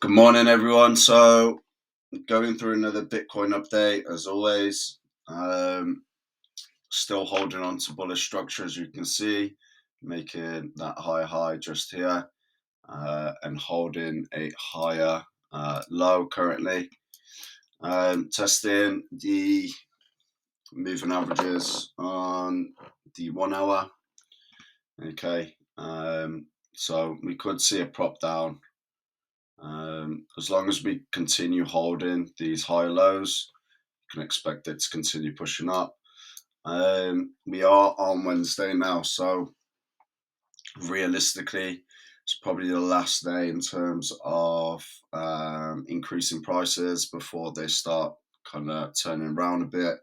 Good morning, everyone. So, going through another Bitcoin update as always. Um, Still holding on to bullish structure, as you can see, making that high just here and holding a higher low currently. Testing the moving averages on the 1 hour. Okay, so we could see a prop down. As long as we continue holding these high lows, you can expect it to continue pushing up. We are on Wednesday now, so realistically, it's probably the last day in terms of increasing prices before they start kind of turning around a bit.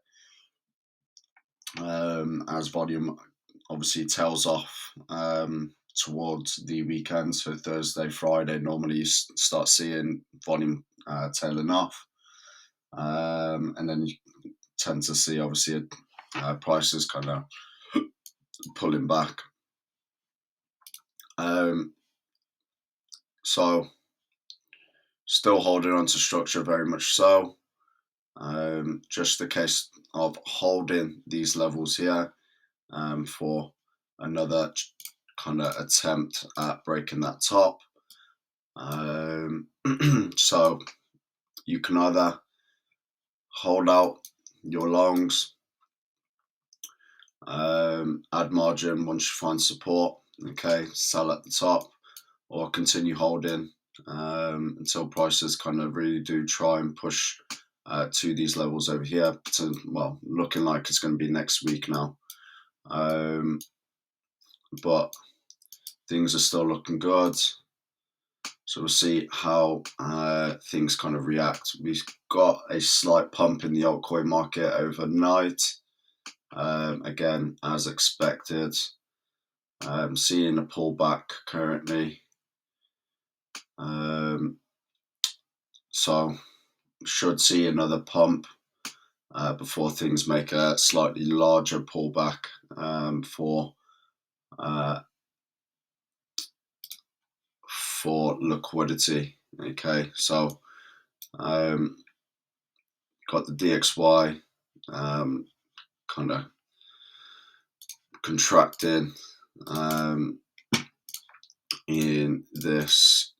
As volume obviously tails off towards the weekend, so Thursday, Friday, normally you start seeing volume tailing off, and then you tend to see obviously prices kind of pulling back. So still holding on to structure very much so. Just a case of holding these levels here for another kind of attempt at breaking that top. So you can either hold out your longs, add margin once you find support, okay, sell at the top, or continue holding until prices kind of really do try and push to these levels over here. To, well, looking like it's going to be next week now. But things are still looking good. So we'll see how things kind of react. We've got a slight pump in the altcoin market overnight. Again, as expected. Seeing a pullback currently. So should see another pump before things make a slightly larger pullback for liquidity. Okay, so got the DXY kind of contracting in this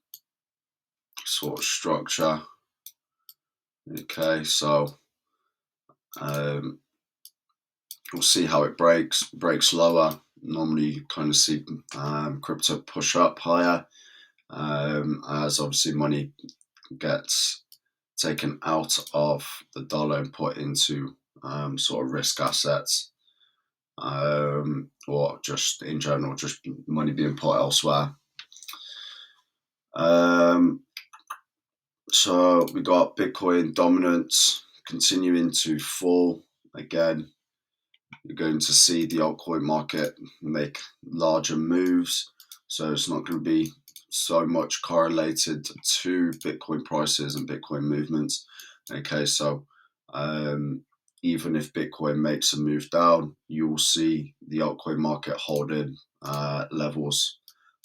sort of structure. Okay, so we'll see how it breaks lower. Normally you kind of see crypto push up higher as obviously money gets taken out of the dollar and put into sort of risk assets, or just in general, just money being put elsewhere. So we got Bitcoin dominance continuing to fall again. You're going to see the altcoin market make larger moves, so it's not going to be so much correlated to Bitcoin prices and Bitcoin movements. Okay, so even if Bitcoin makes a move down, you will see the altcoin market holding levels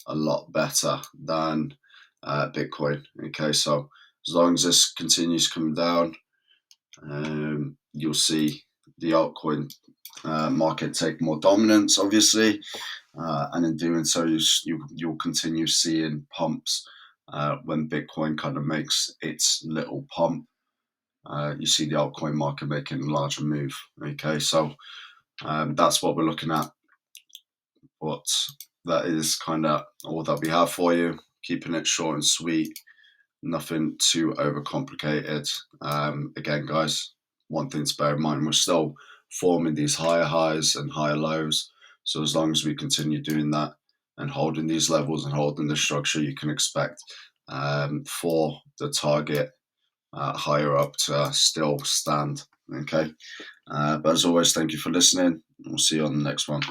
a lot better than Bitcoin. Okay, so as long as this continues coming down, you'll see the altcoin market take more dominance, obviously, and in doing so, you'll continue seeing pumps when Bitcoin kind of makes its little pump. You see the altcoin market making a larger move. Okay, so that's what we're looking at. But that is kind of all that we have for you. Keeping it short and sweet. Nothing too overcomplicated. Again, guys, one thing to bear in mind, we're still forming these higher highs and higher lows. So as long as we continue doing that and holding these levels and holding the structure, you can expect for the target higher up to still stand. Okay. But as always, thank you for listening. We'll see you on the next one.